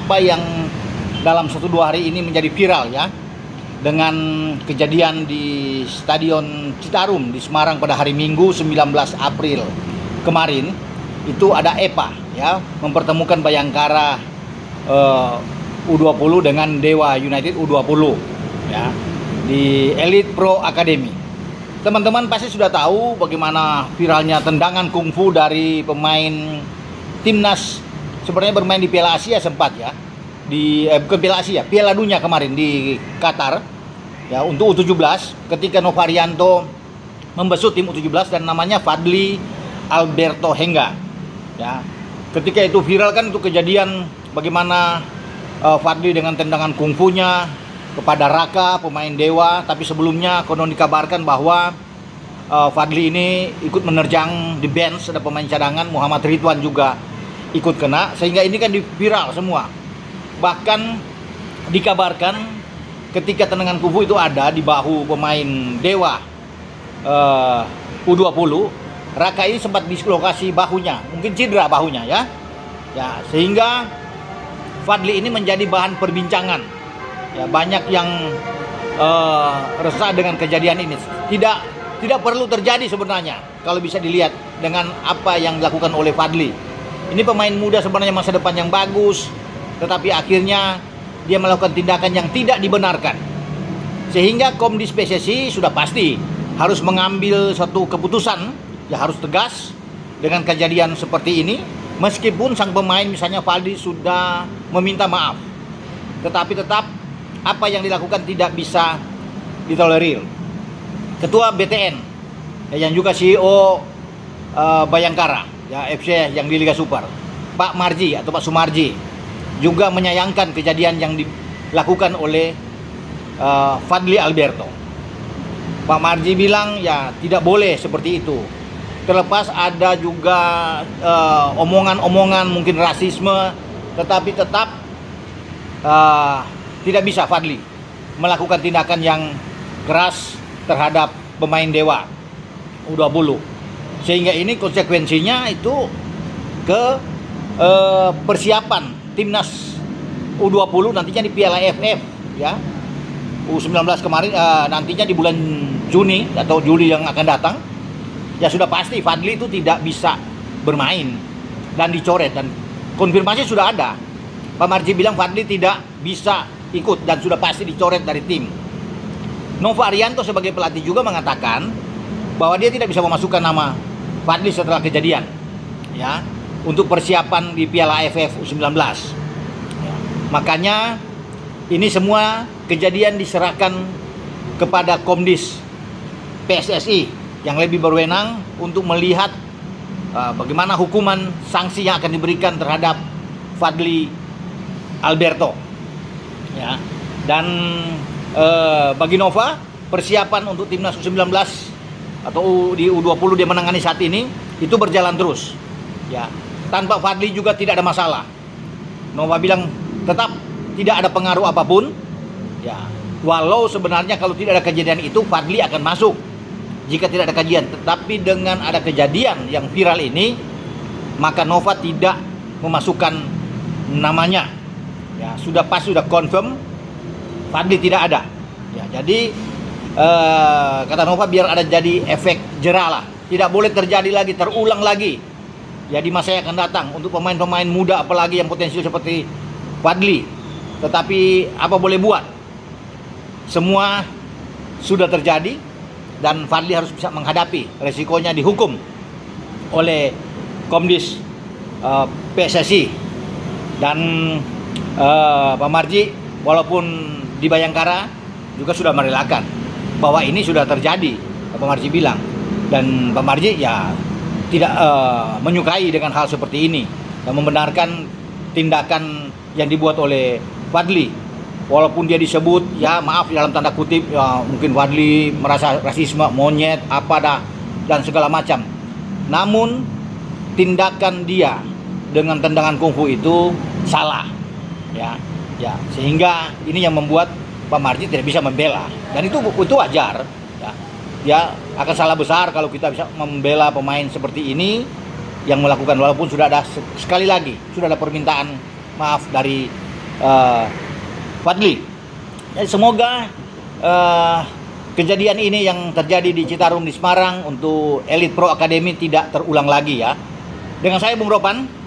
apa yang dalam 1-2 hari ini menjadi viral ya, dengan kejadian di Stadion Citarum di Semarang pada hari Minggu 19 April kemarin. Itu ada EPA ya, mempertemukan Bayangkara U20 dengan Dewa United U20 ya, di Elite Pro Academy. Teman-teman pasti sudah tahu bagaimana viralnya tendangan kungfu dari pemain timnas, sebenarnya bermain di Piala Asia sempat ya, bukan Piala Asia, Piala Dunia kemarin di Qatar ya, untuk U17, ketika Novarianto membesut tim U17 dan namanya Fadli Alberto Hengga ya. Ketika itu viral kan, itu kejadian bagaimana Fadli dengan tendangan kungfunya kepada Raka, pemain Dewa. Tapi sebelumnya konon dikabarkan bahwa Fadli ini ikut menerjang di bench, ada pemain cadangan Muhammad Ridwan juga ikut kena, sehingga ini kan viral semua. Bahkan dikabarkan ketika tendangan kungfu itu ada di bahu pemain Dewa U20, Raka ini sempat dislokasi bahunya, mungkin cedera bahunya ya. Ya, sehingga Fadli ini menjadi bahan perbincangan. Ya, banyak yang resah dengan kejadian ini. Tidak perlu terjadi sebenarnya kalau bisa dilihat dengan apa yang dilakukan oleh Fadli. Ini pemain muda sebenarnya, masa depan yang bagus, tetapi akhirnya dia melakukan tindakan yang tidak dibenarkan. Sehingga Komdis PSSI sudah pasti harus mengambil satu keputusan, ya harus tegas dengan kejadian seperti ini. Meskipun sang pemain misalnya Fadli sudah meminta maaf, tetapi tetap apa yang dilakukan tidak bisa ditolerir. Ketua BTN ya, yang juga CEO Bayangkara ya, FC yang di Liga Super, Pak Marji atau Pak Sumarji, juga menyayangkan kejadian yang dilakukan oleh Fadli Alberto. Pak Marji bilang ya tidak boleh seperti itu. Terlepas ada juga omongan-omongan mungkin rasisme, tetapi tetap tidak bisa Fadli melakukan tindakan yang keras terhadap pemain Dewa U20. Sehingga ini konsekuensinya itu ke persiapan timnas U20 nantinya di Piala AFF ya, U19 kemarin, nantinya di bulan Juni atau Juli yang akan datang. Ya sudah pasti Fadli itu tidak bisa bermain dan dicoret, dan konfirmasi sudah ada. Pak Marji bilang Fadli tidak bisa ikut dan sudah pasti dicoret dari tim. Novarianto sebagai pelatih juga mengatakan bahwa dia tidak bisa memasukkan nama Fadli setelah kejadian ya, untuk persiapan di Piala AFF U19 ya. Makanya ini semua kejadian diserahkan kepada Komdis PSSI yang lebih berwenang untuk melihat bagaimana hukuman sanksi yang akan diberikan terhadap Fadli Alberto ya. Dan bagi Nova, persiapan untuk timnas U19 atau di U20 dia menangani saat ini itu berjalan terus ya. Tanpa Fadli juga tidak ada masalah. Nova bilang tetap tidak ada pengaruh apapun ya. Walau sebenarnya kalau tidak ada kejadian itu Fadli akan masuk jika tidak ada kajian. Tetapi dengan ada kejadian yang viral ini, maka Nova tidak memasukkan namanya ya. Sudah pas, sudah confirm Fadli tidak ada ya. Jadi kata Nova, biar ada jadi efek jerah lah, tidak boleh terjadi lagi, terulang lagi ya di masa yang akan datang untuk pemain-pemain muda apalagi yang potensial seperti Fadli. Tetapi apa boleh buat, semua sudah terjadi dan Fadli harus bisa menghadapi resikonya dihukum oleh Komdis PSSI. Dan Pak Marji walaupun di Bayangkara juga sudah merelakan bahwa ini sudah terjadi, Pak Marji bilang. Dan Pak Marji ya tidak menyukai dengan hal seperti ini dan membenarkan tindakan yang dibuat oleh Fadli. Walaupun dia disebut ya maaf dalam tanda kutip ya, mungkin Fadli merasa rasisme, monyet apa dah dan segala macam. Namun tindakan dia dengan tendangan kungfu itu salah ya. Ya, sehingga ini yang membuat Pak Marji tidak bisa membela, dan itu wajar ya. Dia akan salah besar kalau kita bisa membela pemain seperti ini yang melakukan, walaupun sudah ada sekali lagi sudah ada permintaan maaf dari uh, Fadli. Jadi semoga kejadian ini yang terjadi di Citarum di Semarang untuk Elite Pro Academy tidak terulang lagi ya. Dengan saya Bung Ropan.